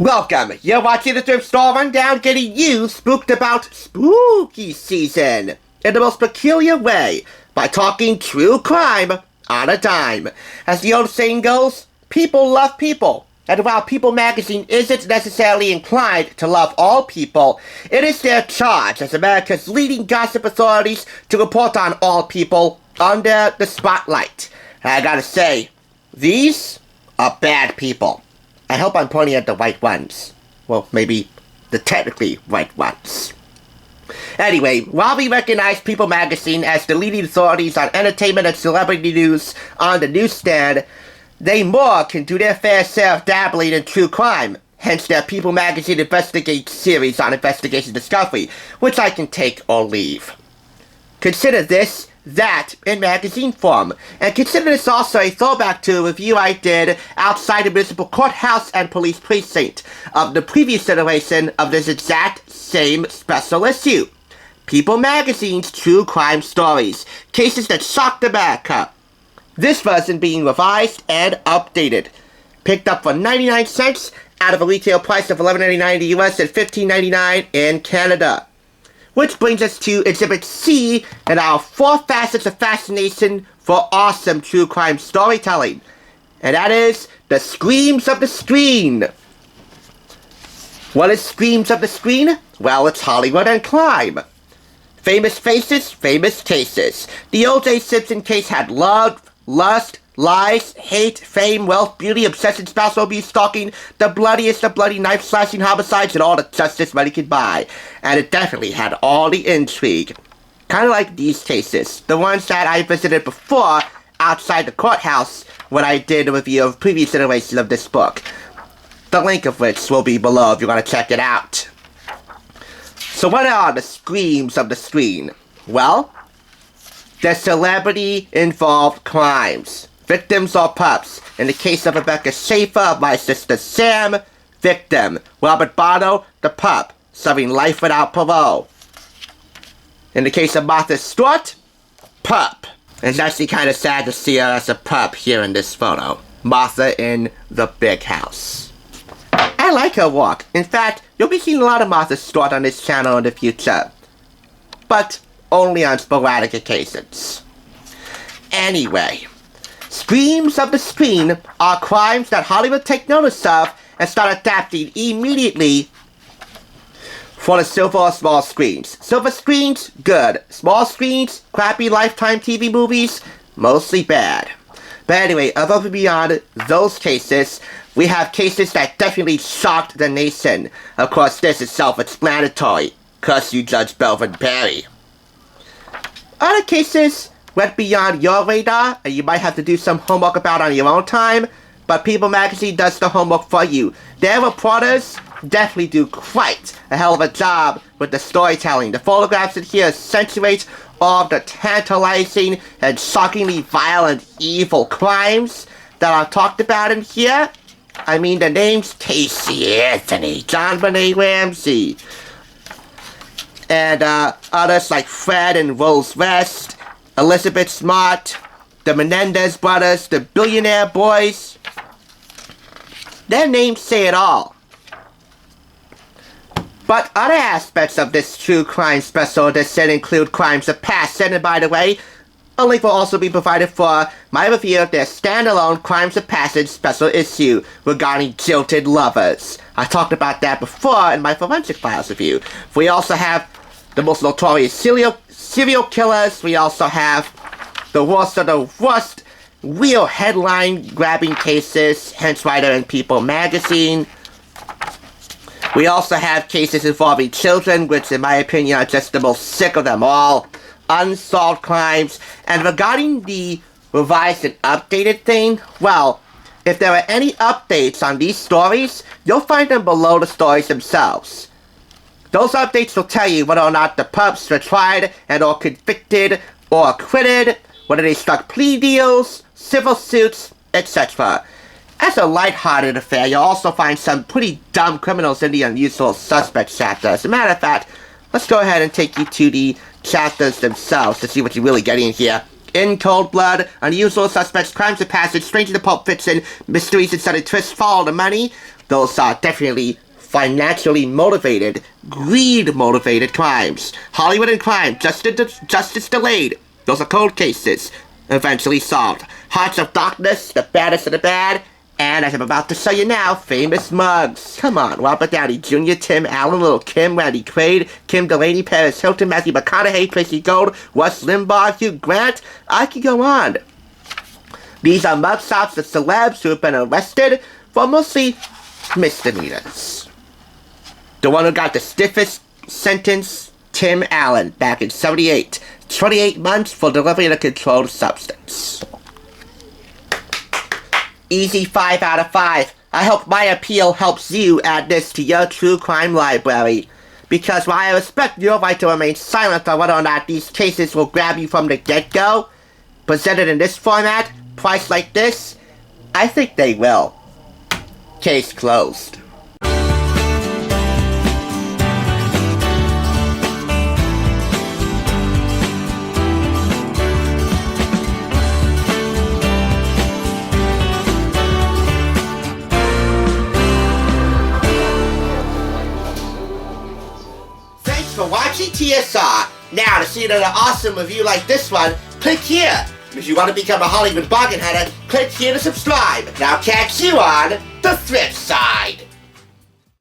Welcome! You're watching the Thrift Store Rundown, getting you spooked about spooky season in the most peculiar way by talking true crime on a dime. As the old saying goes, people love people. And while People magazine isn't necessarily inclined to love all people, it is their charge as America's leading gossip authorities to report on all people under the spotlight. And I gotta say, these are bad people. I hope I'm pointing at the right ones. Well, maybe the technically right ones. Anyway, while we recognize People magazine as the leading authorities on entertainment and celebrity news on the newsstand, they more can do their fair share of dabbling in true crime. Hence their People magazine Investigate series on Investigation Discovery, which I can take or leave. Consider this that in magazine form, and consider this also a throwback to a review I did outside the municipal courthouse and police precinct of the previous iteration of this exact same special issue. People magazine's true crime stories, cases that shocked America. This version being revised and updated. Picked up for 99 cents out of a retail price of $11.99 in the US and $15.99 in Canada. Which brings us to Exhibit C and our 4 facets of fascination for awesome true crime storytelling. And that is the screams of the screen. What is screams of the screen? Well, it's Hollywood and crime. Famous faces, famous cases. The O.J. Simpson case had love, lust, lies, hate, fame, wealth, beauty, obsession, spousal abuse, stalking, the bloodiest of bloody knife-slashing homicides, and all the justice money could buy. And it definitely had all the intrigue. Kind of like these cases, the ones that I visited before outside the courthouse when I did a review of previous iterations of this book. The link of which will be below if you want to check it out. So what are the screams of the screen? Well, they're celebrity-involved crimes. Victims or pups. In the case of Rebecca Schaefer of My Sister Sam, victim. Robert Bardo, the pup, serving life without parole. In the case of Martha Stewart, pup. And it's actually kind of sad to see her as a pup here in this photo. Martha in the big house. I like her walk. In fact, you'll be seeing a lot of Martha Stewart on this channel in the future. But only on sporadic occasions. Anyway. Screams of the screen are crimes that Hollywood take notice of and start adapting immediately for the silver or small screens. Silver screens, good. Small screens, crappy Lifetime TV movies, mostly bad. But anyway, above and beyond those cases, we have cases that definitely shocked the nation. Of course, this is self-explanatory. Curse you, Judge Belvin Perry. Other cases went beyond your radar, and you might have to do some homework about on your own time, but People magazine does the homework for you. Their reporters definitely do quite a hell of a job with the storytelling. The photographs in here accentuate all of the tantalizing and shockingly violent evil crimes that are talked about in here. I mean, the names Casey Anthony, John Benet Ramsey, and others like Fred and Rose West, Elizabeth Smart, the Menendez brothers, the Billionaire Boys. Their names say it all. But other aspects of this true crime special edition include crimes of passion, and by the way, a link will also be provided for my review of their standalone Crimes of Passion special issue regarding jilted lovers. I talked about that before in my Forensic Files review. We also have the most notorious serial killers. We also have the worst of the worst real headline-grabbing cases, hence why they're in People magazine. We also have cases involving children, which in my opinion are just the most sick of them all. Unsolved crimes. And regarding the revised and updated thing, well, if there are any updates on these stories, you'll find them below the stories themselves. Those updates will tell you whether or not the pups were tried and or convicted or acquitted, whether they struck plea deals, civil suits, etc. As a lighthearted affair, you'll also find some pretty dumb criminals in the unusual suspects chapter. As a matter of fact, let's go ahead and take you to the chapters themselves to see what you're really getting here. In Cold Blood, Unusual Suspects, Crimes of Passage, Stranger to Pulp Fiction, Mysteries and Sudden Twists, Follow the Money. Those are definitely financially motivated, greed-motivated crimes. Hollywood and Crime, Justice Delayed. Those are cold cases, eventually solved. Hearts of Darkness, The Baddest of the Bad. And as I'm about to show you now, Famous Mugs. Come on, Robert Downey Jr., Tim Allen, Lil' Kim, Randy Quaid, Kim Delaney, Paris Hilton, Matthew McConaughey, Tracy Gold, Russ Limbaugh, Hugh Grant. I could go on. These are mugshots of celebs who have been arrested for mostly misdemeanors. The one who got the stiffest sentence, Tim Allen, back in '78. 28 months for delivery of a controlled substance. Easy 5 out of 5. I hope my appeal helps you add this to your true crime library. Because while I respect your right to remain silent on whether or not these cases will grab you from the get-go, presented in this format, priced like this, I think they will. Case closed. For watching TSR. Now, to see another awesome review like this one, click here. If you want to become a Hollywood bargain hunter, click here to subscribe. Now catch you on the thrift side.